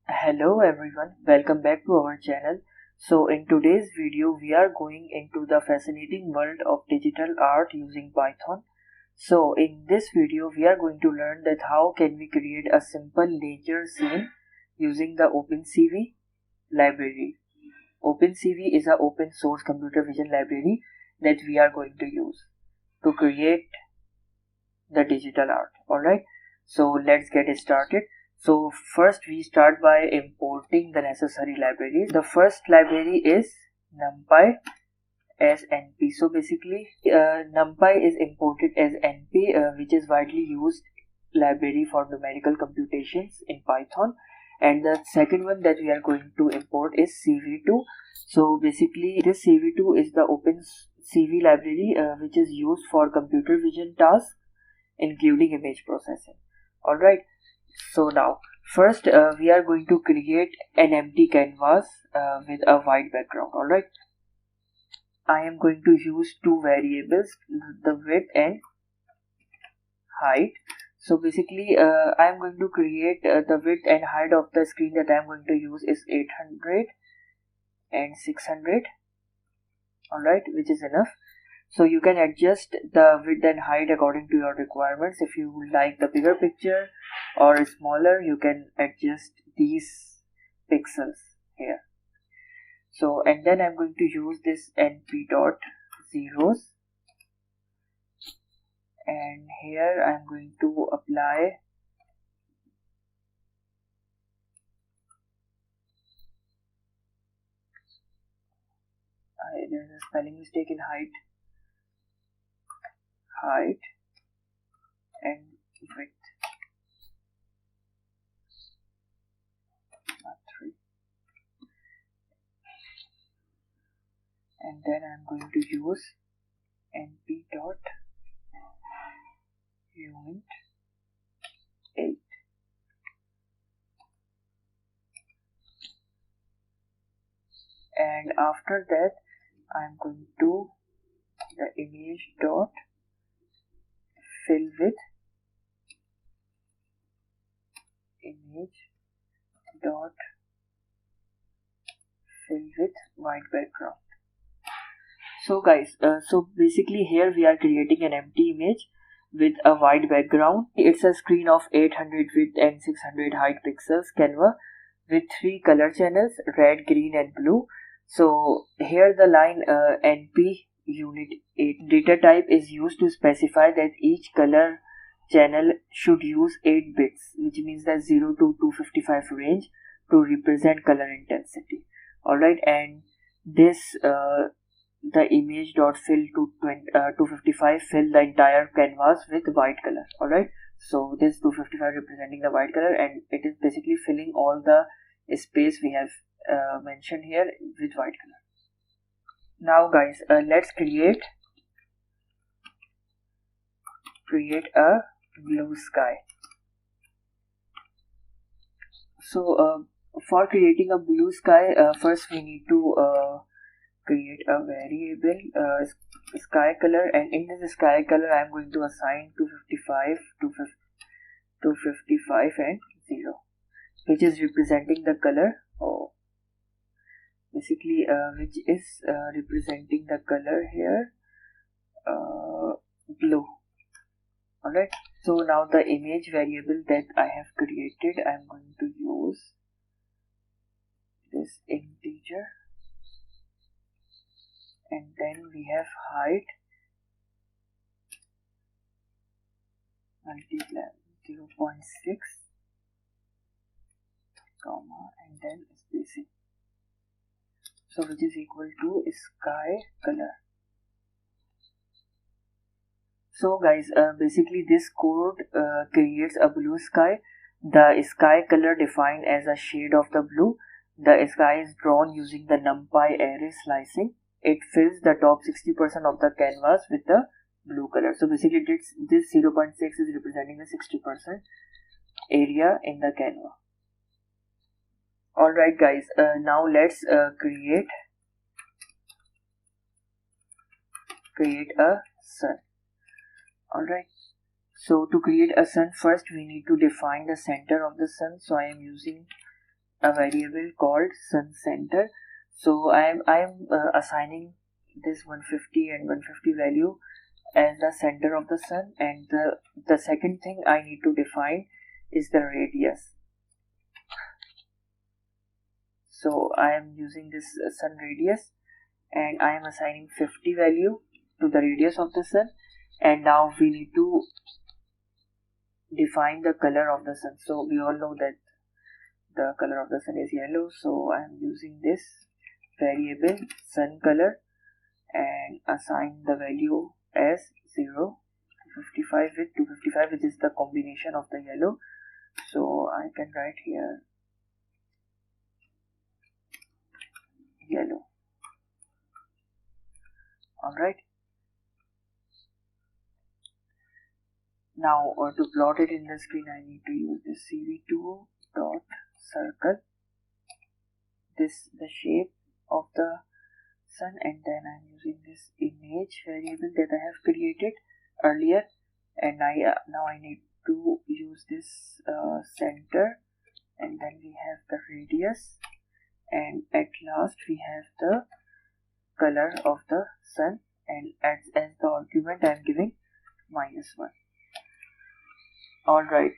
Hello everyone, welcome back to our channel. So in today's video we are going into the fascinating world of digital art using Python. So in this video we are going to learn that how can we create a simple nature scene using the OpenCV library. OpenCV is an open source computer vision library that we are going to use to create the digital art. Alright, so let's get started. So first we start by importing the necessary libraries. The first library is NumPy as NP. So basically NumPy is imported as NP, which is widely used library for numerical computations in Python. And the second one that we are going to import is CV2. So basically this CV2 is the OpenCV library which is used for computer vision tasks including image processing. Alright, so now first we are going to create an empty canvas with a white background. Alright, I am going to use two variables, the width and height. So basically I am going to create the width and height of the screen that I am going to use is 800 and 600. Alright, which is enough. So you can adjust the width and height according to your requirements. If you like the bigger picture or smaller, you can adjust these pixels here. So and then I'm going to use this np dot zeros, and here I'm going to apply there's a spelling mistake in height and width. And then I'm going to use np dot unit 8. And after that I'm going to the image dot fill with white background. So guys, so basically here we are creating an empty image with a white background. It's a screen of 800 width and 600 height pixels canvas with 3 color channels, red, green and blue. So here the line np unit 8 data type is used to specify that each color channel should use 8 bits, which means that 0 to 255 range to represent color intensity. Alright, and this the image dot fill to 255 fill the entire canvas with white color. Alright, so this 255 representing the white color, and it is basically filling all the space we have mentioned here with white color. Now guys, let's create a blue sky. So for creating a blue sky, first we need to create a variable sky color, and in this sky color I am going to assign 255 and 0, which is representing the color basically which is representing the color here blue. Alright, so now the image variable that I have created, I am going to use this integer, and then we have height multiply 0.6 comma and then spacing, so which is equal to sky color. So guys, basically this code creates a blue sky. The sky color defined as a shade of the blue. The sky is drawn using the NumPy array slicing. It fills the top 60% of the canvas with the blue color. So basically this 0.6 is representing the 60% area in the canvas. Alright guys, now let's create a sun. Alright, so to create a sun, first we need to define the center of the sun. So I am using a variable called sun center. So I am assigning this 150 and 150 value as the center of the sun, and the second thing I need to define is the radius. So I am using this sun radius, and I am assigning 50 value to the radius of the sun. And now we need to define the color of the sun. So we all know that the color of the sun is yellow, so I am using this variable sun color and assign the value as 0 to 55 with 255, which is the combination of the yellow. So I can write here yellow. Alright, now to plot it in the screen, I need to use this CV2 dot circle, this the shape of the sun, and then I'm using this image variable that I have created earlier, and now I need to use this center, and then we have the radius, and at last we have the color of the sun, and as the argument I am giving -1. Alright,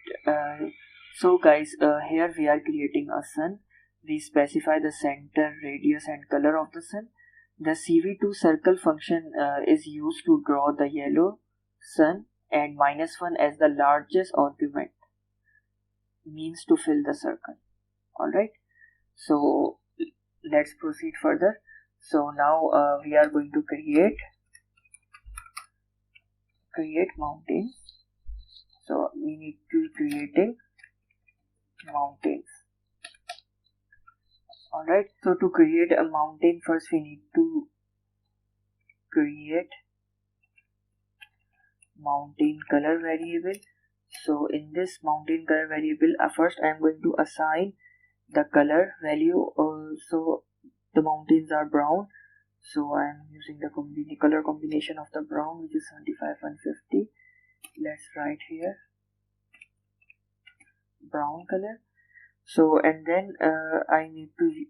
so guys, here we are creating a sun. We specify the center, radius and color of the sun. The CV2 circle function is used to draw the yellow sun, and -1 as the largest argument means to fill the circle. Alright, so let's proceed further. So now we are going to create mountains. So we need to be creating mountains. Alright, so to create a mountain, first we need to create mountain color variable. So in this mountain color variable, first I am going to assign the color value. So the mountains are brown, so I am using the color combination of the brown, which is 75 150. Let's write here brown color. So and then I need to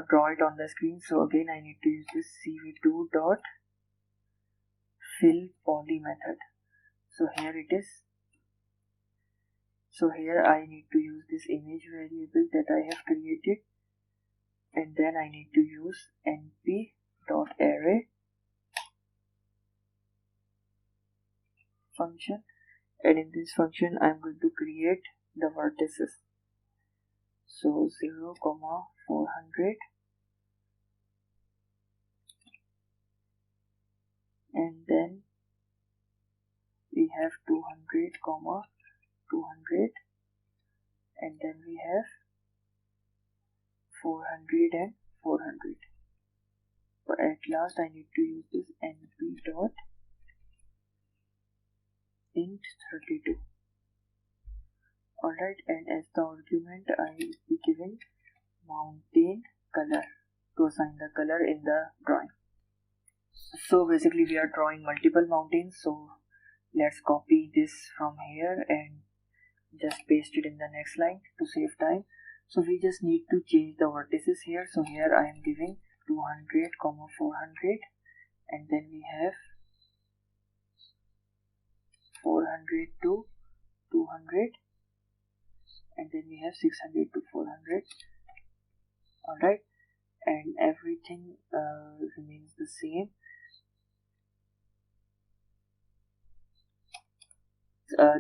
draw it on the screen. So again I need to use this CV2 dot FillPoly method. So here it is. So here I need to use this image variable that I have created, and then I need to use np.array function, and in this function I am going to create the vertices. So 0, 400, and then we have 200, 200, and then we have 400 and 400. But at last I need to use this np.int32. Alright, and as the argument I will be giving mountain color to assign the color in the drawing. So basically we are drawing multiple mountains, so let's copy this from here and just paste it in the next line to save time. So we just need to change the vertices here. So here I am giving 200, 400, and then we have 400 to 200, and then we have 600 to 400. Alright, and everything remains the same.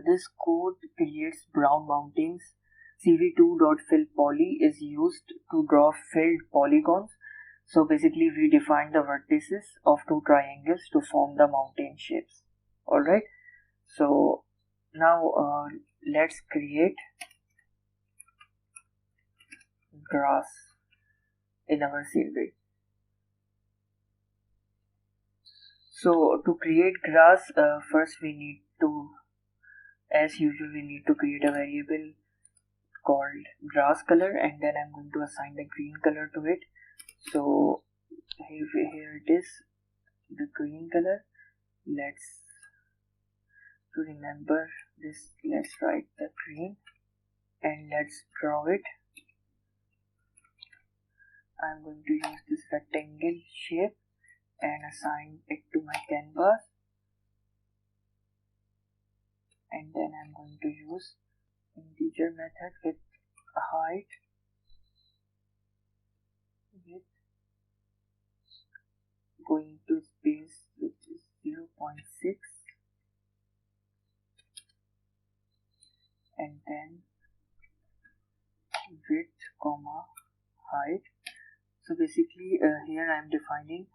This code creates brown mountains. CV2.FillPoly is used to draw filled polygons. So basically we define the vertices of two triangles to form the mountain shapes. Alright, so now let's create grass in our scenery. So to create grass, first we need to, as usual, we need to create a variable called grass color, and then I'm going to assign the green color to it. So here it is, the green color. To remember this, let's write the green. and let's draw it. I'm going to use this rectangle shape and assign it to my canvas, and then I'm going to use integer method with height with going to space which is 0.6, and then width comma height. So basically here I am defining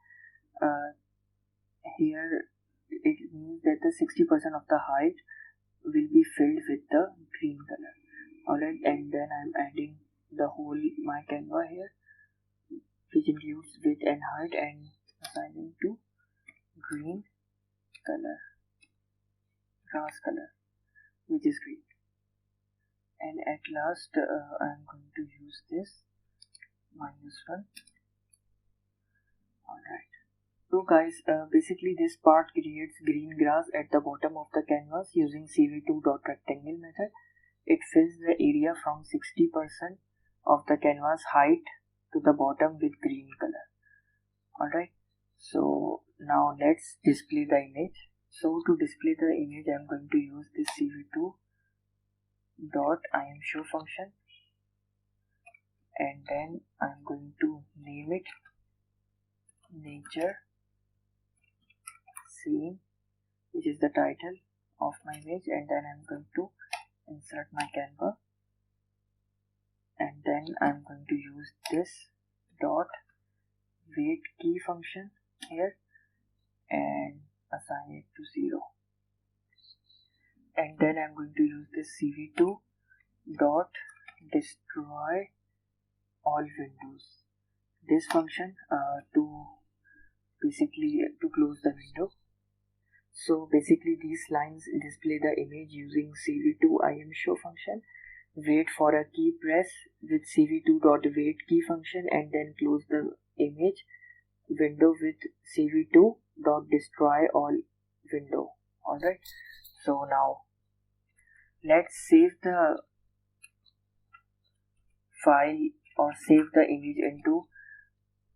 here it means that the 60% of the height will be filled with the green color. Alright, and then I'm adding the whole my canvas here, which includes width and height, and assigning to green color, grass color, which is green. And at last I'm going to use this -1. Alright, so guys, basically this part creates green grass at the bottom of the canvas using cv2.rectangle method. It fills the area from 60% of the canvas height to the bottom with green color. Alright, so now let's display the image. So to display the image, I'm going to use this cv2.imshow function, and then I'm going to name it nature scene, which is the title of my image, and then I'm going to insert my canvas, and then I'm going to use this dot weight key function here and assign it to 0, and then I'm going to use this cv2 dot destroy all windows, this function to close the window. So basically these lines display the image using cv2imshow function. Wait for a key press with cv2.wait key function, and then close the image window with cv2.destroy all window. Alright, so now let's save the file or save the image into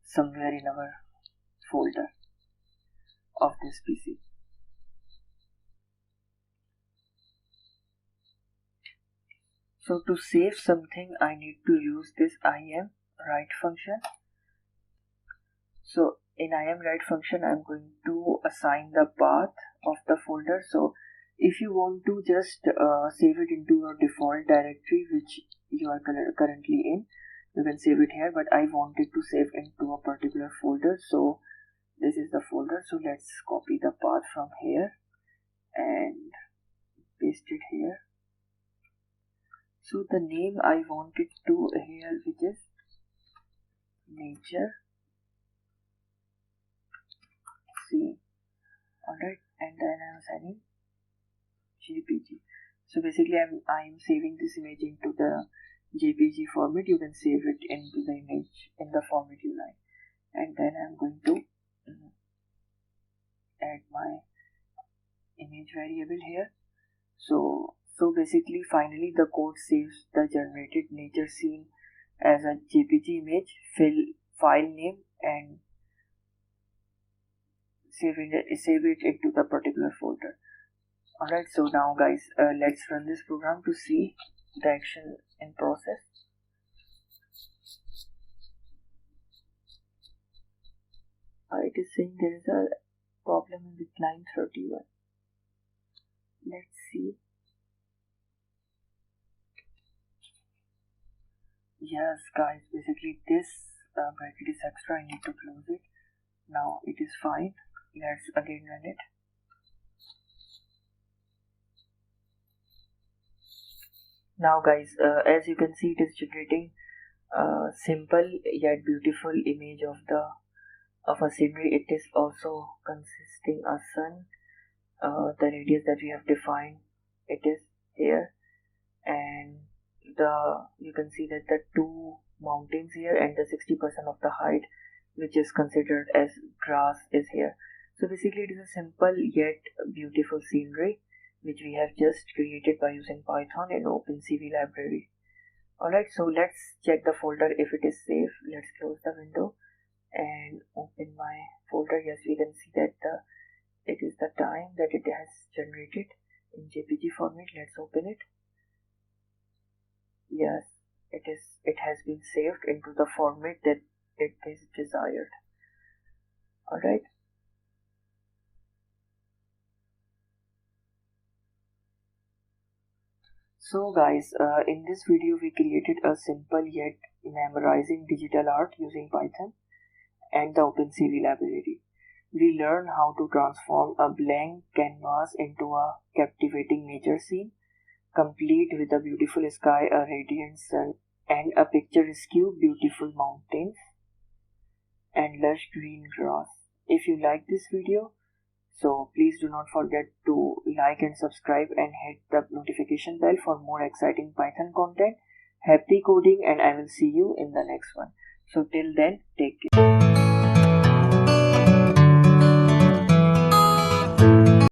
somewhere in our folder of this PC. So to save something, I need to use this imWrite function. So in imWrite function, I'm going to assign the path of the folder. So if you want to just save it into your default directory which you are currently in, you can save it here, but I wanted to save into a particular folder, so this is the folder. So let's copy the path from here and paste it here. So the name I wanted to here, which is nature scene. Alright, and then I'm assigning JPG. So basically I'm saving this image into the JPG format. You can save it into the image in the format you like, and then I'm going to add my image variable here. So basically finally the code saves the generated nature scene as a JPG image, file name, and save it into the particular folder. Alright, so now guys, let's run this program to see the action in process. It is saying there is a problem with line 31. Let's see. Yes guys, basically this bracket is extra, I need to close it. Now it is fine. Let's again run it. Now guys, as you can see, it is generating a simple yet beautiful image of a scenery. It is also consisting a sun. The radius that we have defined, it is here, and you can see that the two mountains here and the 60% of the height which is considered as grass is here. So basically it is a simple yet beautiful scenery which we have just created by using Python in OpenCV library. Alright, so let's check the folder if it is safe. Let's close the window and open my folder. Yes, we can see that it is the time that it has generated in JPG format. Let's open it. Yes, it has been saved into the format that it is desired. Alright. So guys, in this video we created a simple yet memorizing digital art using Python and the OpenCV library. We learned how to transform a blank canvas into a captivating nature scene, complete with a beautiful sky, a radiant sun, and a picturesque beautiful mountains and lush green grass. If you like this video, so please do not forget to like and subscribe and hit the notification bell for more exciting Python content. Happy coding, and I will see you in the next one. So till then, take care.